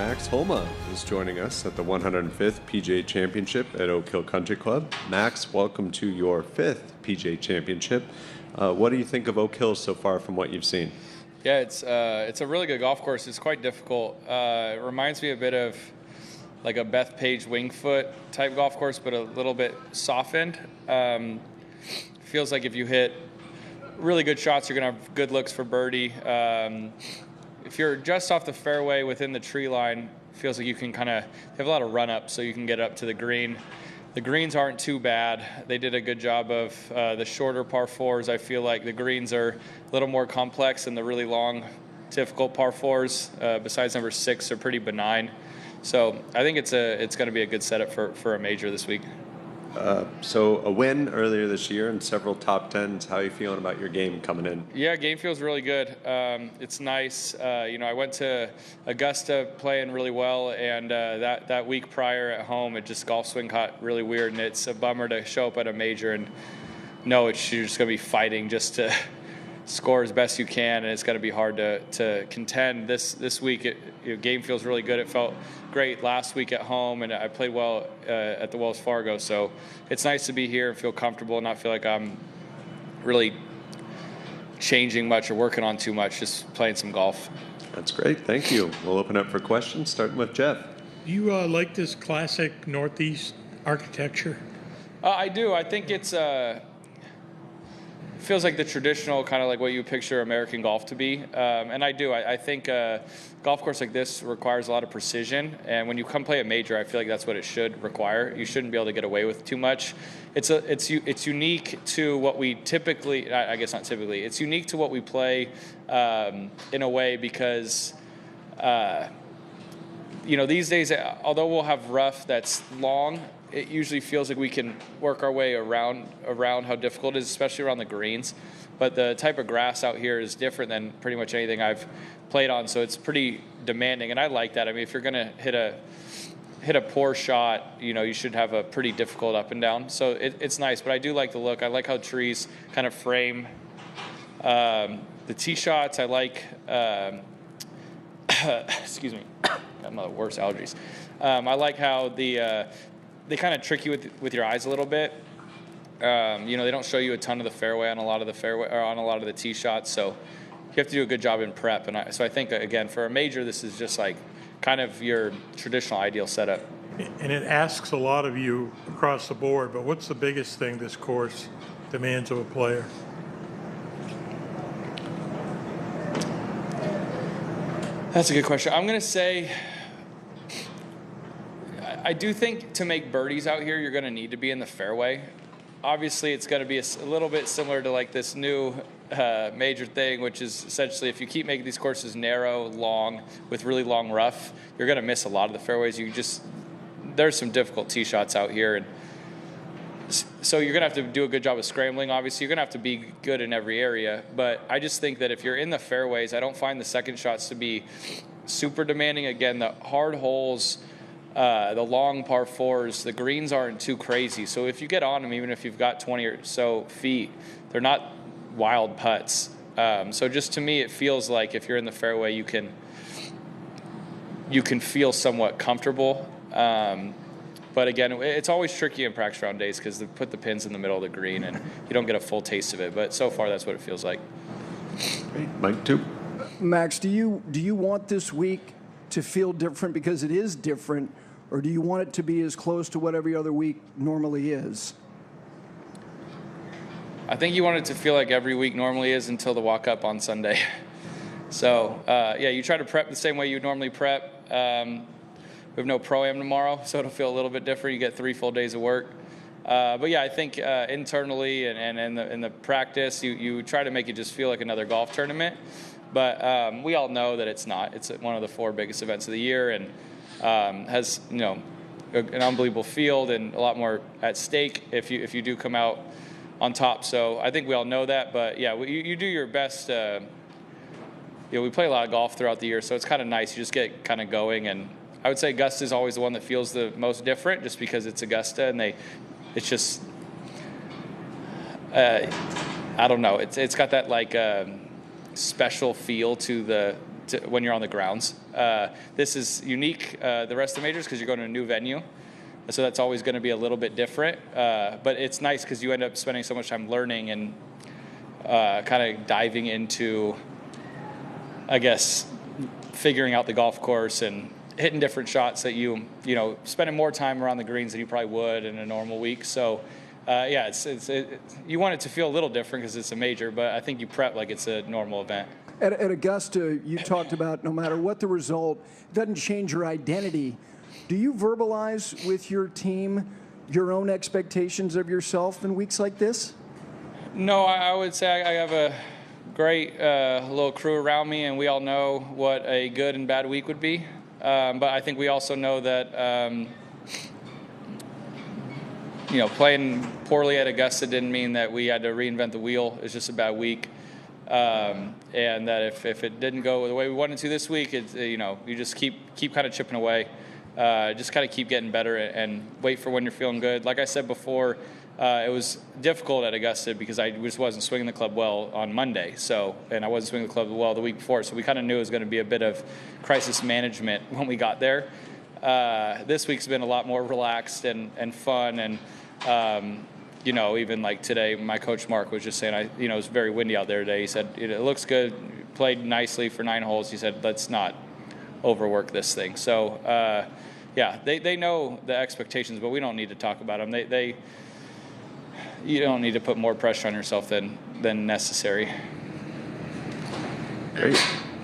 Max Homa is joining us at the 105th PGA Championship at Oak Hill Country Club. Max, welcome to your 5th PGA Championship. What do you think of Oak Hill so far from what you've seen? Yeah, it's a really good golf course. It's quite difficult. It reminds me a bit of like a Bethpage Wingfoot type golf course, but a little bit softened. Feels like if you hit really good shots, you're going to have good looks for birdie. If you're just off the fairway within the tree line, feels like you can kind of have a lot of run-up so you can get up to the green. The greens aren't too bad. They did a good job of the shorter par fours. I feel like the greens are a little more complex than the really long, difficult par fours. Besides number 6, they're pretty benign. So I think it's going to be a good setup for a major this week. So a win earlier this year and several top tens. How are you feeling about your game coming in? Yeah, game feels really good. It's nice. I went to Augusta playing really well, and that week prior at home, golf swing got really weird, and it's a bummer to show up at a major and know you're just going to be fighting just to score as best you can, and it's going to be hard to contend. This week, game feels really good. It felt great last week at home, and I played well at the Wells Fargo. So it's nice to be here and feel comfortable and not feel like I'm really changing much or working on too much, just playing some golf. That's great. Thank you. We'll open up for questions, starting with Jeff. Do you like this classic Northeast architecture? I do. I think it's feels like the traditional kind of like what you picture American golf to be. And I do. I think a golf course like this requires a lot of precision. And when you come play a major, I feel like that's what it should require. You shouldn't be able to get away with too much. It's unique to what we typically, I guess not typically, it's unique to what we play in a way because, these days, although we'll have rough that's long, it usually feels like we can work our way around how difficult it is, especially around the greens. But the type of grass out here is different than pretty much anything I've played on, so it's pretty demanding, and I like that. I mean, if you're going to hit a poor shot, you should have a pretty difficult up and down. So it's nice, but I do like the look. I like how trees kind of frame the tee shots. I like, excuse me, got my worst allergies. I like how they kind of trick you with your eyes a little bit. They don't show you a ton of the fairway on a lot of the tee shots, so you have to do a good job in prep. And so I think, again, for a major, this is just like kind of your traditional ideal setup. And it asks a lot of you across the board, but what's the biggest thing this course demands of a player? That's a good question. I'm going to say, I do think to make birdies out here, you're going to need to be in the fairway. Obviously, it's going to be a little bit similar to like this new major thing, which is essentially if you keep making these courses narrow, long, with really long rough, you're going to miss a lot of the fairways. There's some difficult tee shots out here, and so you're going to have to do a good job of scrambling. Obviously, you're going to have to be good in every area, but I just think that if you're in the fairways, I don't find the second shots to be super demanding. Again, the hard holes, the long par fours, the greens aren't too crazy. So if you get on them, even if you've got 20 or so feet, they're not wild putts. So just to me, it feels like if you're in the fairway, you can feel somewhat comfortable. But again, it's always tricky in practice round days because they put the pins in the middle of the green and you don't get a full taste of it. But so far, that's what it feels like. Great. Mike, too. Max, do you want this week to feel different because it is different, or do you want it to be as close to what every other week normally is? I think you want it to feel like every week normally is until the walk up on Sunday. So, you try to prep the same way you would normally prep. We have no pro-am tomorrow, so it'll feel a little bit different. You get 3 full days of work. But yeah, I think internally and in the practice, you try to make it just feel like another golf tournament. But we all know that it's not. It's one of the 4 biggest events of the year, and has an unbelievable field and a lot more at stake if you do come out on top. So I think we all know that. But yeah, you do your best. We play a lot of golf throughout the year, so it's kind of nice. You just get kind of going, and I would say Augusta is always the one that feels the most different, just because it's Augusta, and it's just I don't know. It's got that like special feel to when you're on the grounds. This is unique, the rest of the majors, because you're going to a new venue. So that's always going to be a little bit different. But it's nice because you end up spending so much time learning and kind of diving into, I guess, figuring out the golf course and hitting different shots that you spending more time around the greens than you probably would in a normal week. So, yeah, you want it to feel a little different because it's a major, but I think you prep like it's a normal event. At Augusta, you talked about no matter what the result, it doesn't change your identity. Do you verbalize with your team your own expectations of yourself in weeks like this? No, I would say I have a great little crew around me, and we all know what a good and bad week would be. But I think we also know that, playing poorly at Augusta didn't mean that we had to reinvent the wheel. It's just a bad week. And that if it didn't go the way we wanted to this week, you just keep kind of chipping away. Just kind of keep getting better and wait for when you're feeling good. Like I said before, it was difficult at Augusta because I just wasn't swinging the club well on Monday. And I wasn't swinging the club well the week before. So we kind of knew it was going to be a bit of crisis management when we got there. This week's been a lot more relaxed and fun. And, even like today, my coach Mark was just saying, it was very windy out there today. He said, it looks good, played nicely for 9 holes. He said, let's not overwork this thing. So, they know the expectations, but we don't need to talk about them. You don't need to put more pressure on yourself than necessary. Great.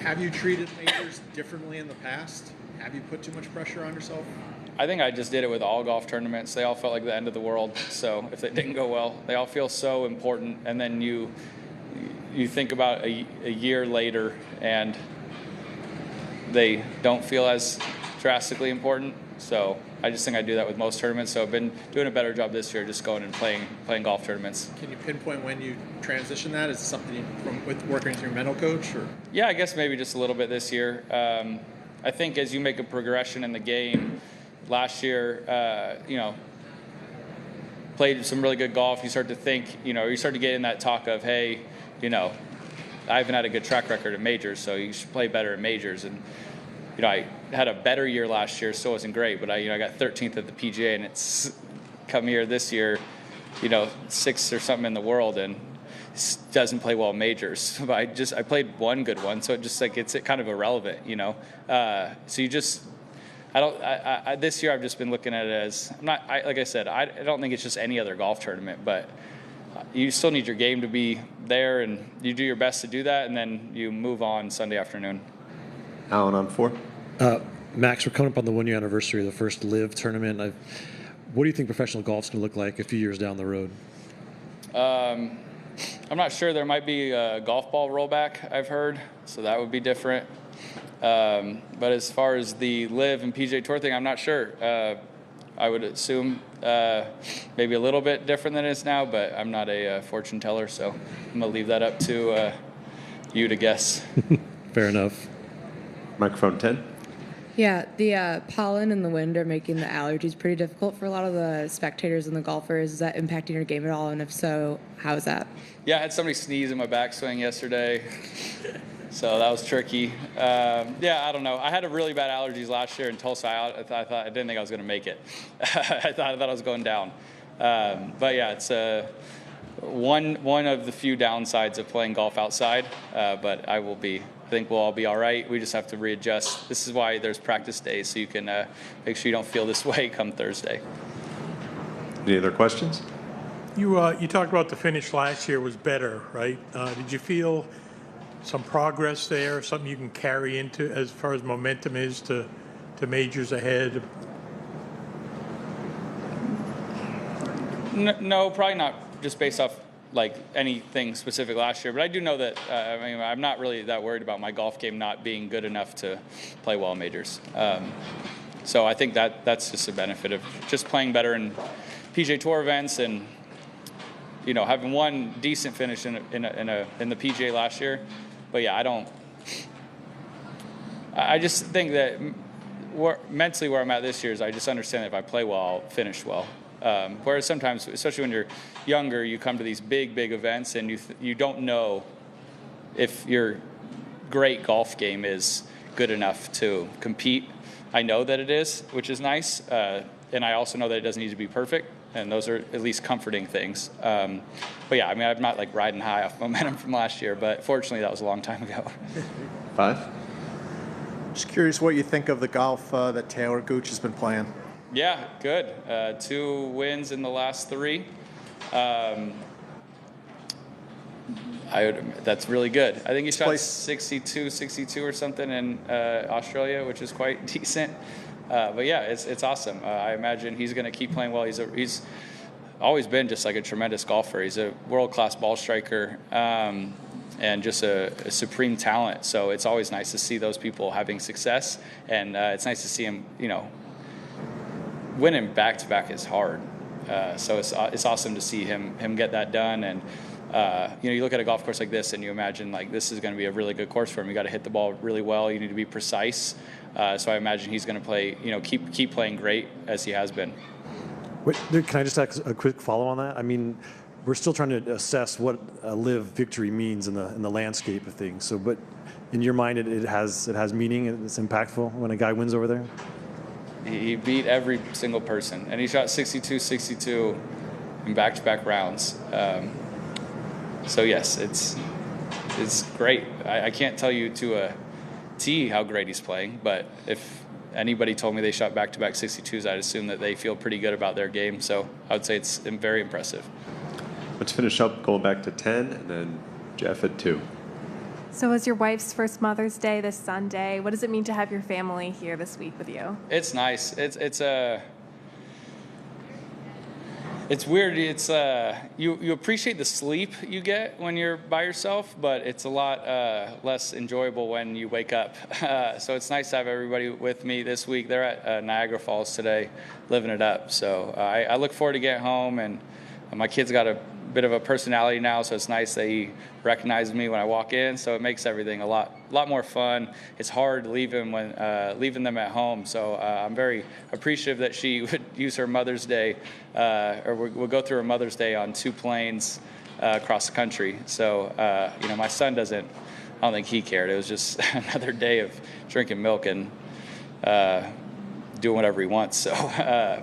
Have you treated majors differently in the past? Have you put too much pressure on yourself? I think I just did it with all golf tournaments. They all felt like the end of the world. So if they didn't go well, they all feel so important. And then you think about a year later and they don't feel as drastically important. So I just think I do that with most tournaments. So I've been doing a better job this year, just going and playing golf tournaments. Can you pinpoint when you transition that? Is it something with working with your mental coach? Or? Yeah, I guess maybe just a little bit this year. I think as you make a progression in the game, last year, played some really good golf. You start to think, you start to get in that talk of, hey, I haven't had a good track record at majors, so you should play better at majors. And I had a better year last year, still wasn't great, but I got 13th at the PGA, and it's come here this year, 6th or something in the world, and doesn't play well majors. But I played one good one, so it just it's kind of irrelevant, So you just. This year I've just been looking at it as like I said, I don't think it's just any other golf tournament, but you still need your game to be there, and you do your best to do that, and then you move on Sunday afternoon. Alan on 4. Max, we're coming up on the 1-year anniversary of the first LIV tournament. What do you think professional golf's going to look like a few years down the road? I'm not sure. There might be a golf ball rollback, I've heard, so that would be different. But as far as the LIV and PGA Tour thing, I'm not sure. I would assume maybe a little bit different than it is now, but I'm not a fortune teller, so I'm going to leave that up to you to guess. Fair enough. Microphone 10. Yeah, the pollen and the wind are making the allergies pretty difficult for a lot of the spectators and the golfers. Is that impacting your game at all? And if so, how is that? Yeah, I had somebody sneeze in my backswing yesterday. So that was tricky. I don't know. I had a really bad allergies last year in Tulsa. I didn't think I was going to make it. I thought I was going down. But yeah, it's one of the few downsides of playing golf outside. But I think we'll all be all right. We just have to readjust. This is why there's practice days, so you can make sure you don't feel this way come Thursday. Any other questions? You talked about the finish last year was better, right? Did you feel some progress there, something you can carry into as far as momentum is to majors ahead? No, probably not just based off like anything specific last year, but I do know that I'm not really that worried about my golf game not being good enough to play well in majors. So I think that's just a benefit of just playing better in PGA Tour events and having one decent finish in the PGA last year. But yeah, I just think that mentally where I'm at this year is I just understand that if I play well, I'll finish well. Whereas sometimes, especially when you're younger, you come to these big events and you don't know if you're great golf game is good enough to compete. I know that it is, which is nice, and I also know that it doesn't need to be perfect, and those are at least comforting things. But yeah, I mean, I'm not like riding high off momentum from last year, but fortunately that was a long time ago. 5? Just curious what you think of the golf that Taylor Gooch has been playing. Yeah, good. 2 wins in the last 3. That's really good. I think he shot 62 or something in Australia, which is quite decent. But yeah, it's awesome. I imagine he's going to keep playing well. He's always been just like a tremendous golfer. He's a world-class ball striker and just a supreme talent. So it's always nice to see those people having success, and it's nice to see him, winning back-to-back is hard. So it's awesome to see him get that done. And you look at a golf course like this and you imagine like this is going to be a really good course for him. You got to hit the ball really well. You need to be precise. So I imagine he's going to play, keep playing great as he has been. Wait, can I just ask a quick follow on that? I mean, we're still trying to assess what a live victory means in the landscape of things. So, but in your mind, it has meaning. It's impactful when a guy wins over there. He beat every single person, and he shot 62 in back-to-back rounds. So yes, it's great. I can't tell you to a T how great he's playing, but if anybody told me they shot back-to-back 62s, I'd assume that they feel pretty good about their game. So I would say it's very impressive. Let's finish up going back to 10, and then Jeff at 2. So it was your wife's first Mother's Day this Sunday. What does it mean to have your family here this week with you? It's nice. It's weird. It's you appreciate the sleep you get when you're by yourself, but it's a lot less enjoyable when you wake up. So it's nice to have everybody with me this week. They're at Niagara Falls today, living it up. So I look forward to getting home, and my kid's got a bit of a personality now, so it's nice that he recognizes me when I walk in. So it makes everything a lot more fun. It's hard leaving them at home. So I'm very appreciative that she would use her Mother's Day, or we'll go through her Mother's Day on 2 planes across the country. So my son doesn't. I don't think he cared. It was just another day of drinking milk and doing whatever he wants. So,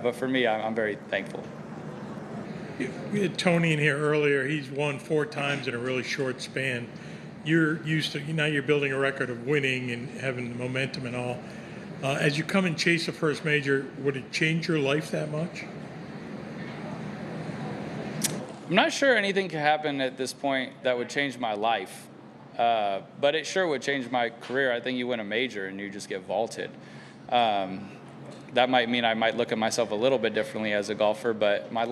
but for me, I'm very thankful. We had Tony in here earlier. He's won 4 times in a really short span. You're used to, now you're building a record of winning and having the momentum and all. As you come and chase a first major, would it change your life that much? I'm not sure anything could happen at this point that would change my life, but it sure would change my career. I think you win a major and you just get vaulted. That might mean I might look at myself a little bit differently as a golfer, but I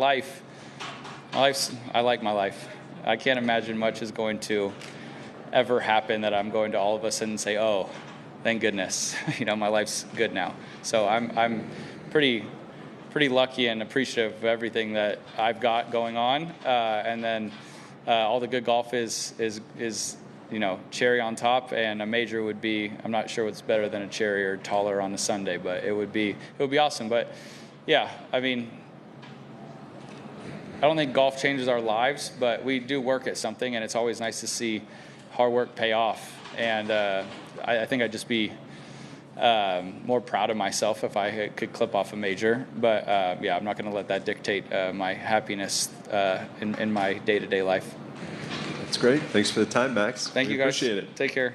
like my life. I can't imagine much is going to ever happen that I'm going to all of a sudden say, oh, thank goodness, my life's good now. So I'm pretty lucky and appreciative of everything that I've got going on. And then all the good golf is cherry on top, and a major would be, I'm not sure what's better than a cherry or taller on a Sunday, but it would be awesome. But yeah, I mean, I don't think golf changes our lives, but we do work at something, and it's always nice to see hard work pay off. And I think I'd just be more proud of myself if I could clip off a major. But yeah, I'm not going to let that dictate my happiness in my day-to-day life. That's great. Thanks for the time, Max. Thank you, guys. Appreciate it. Take care.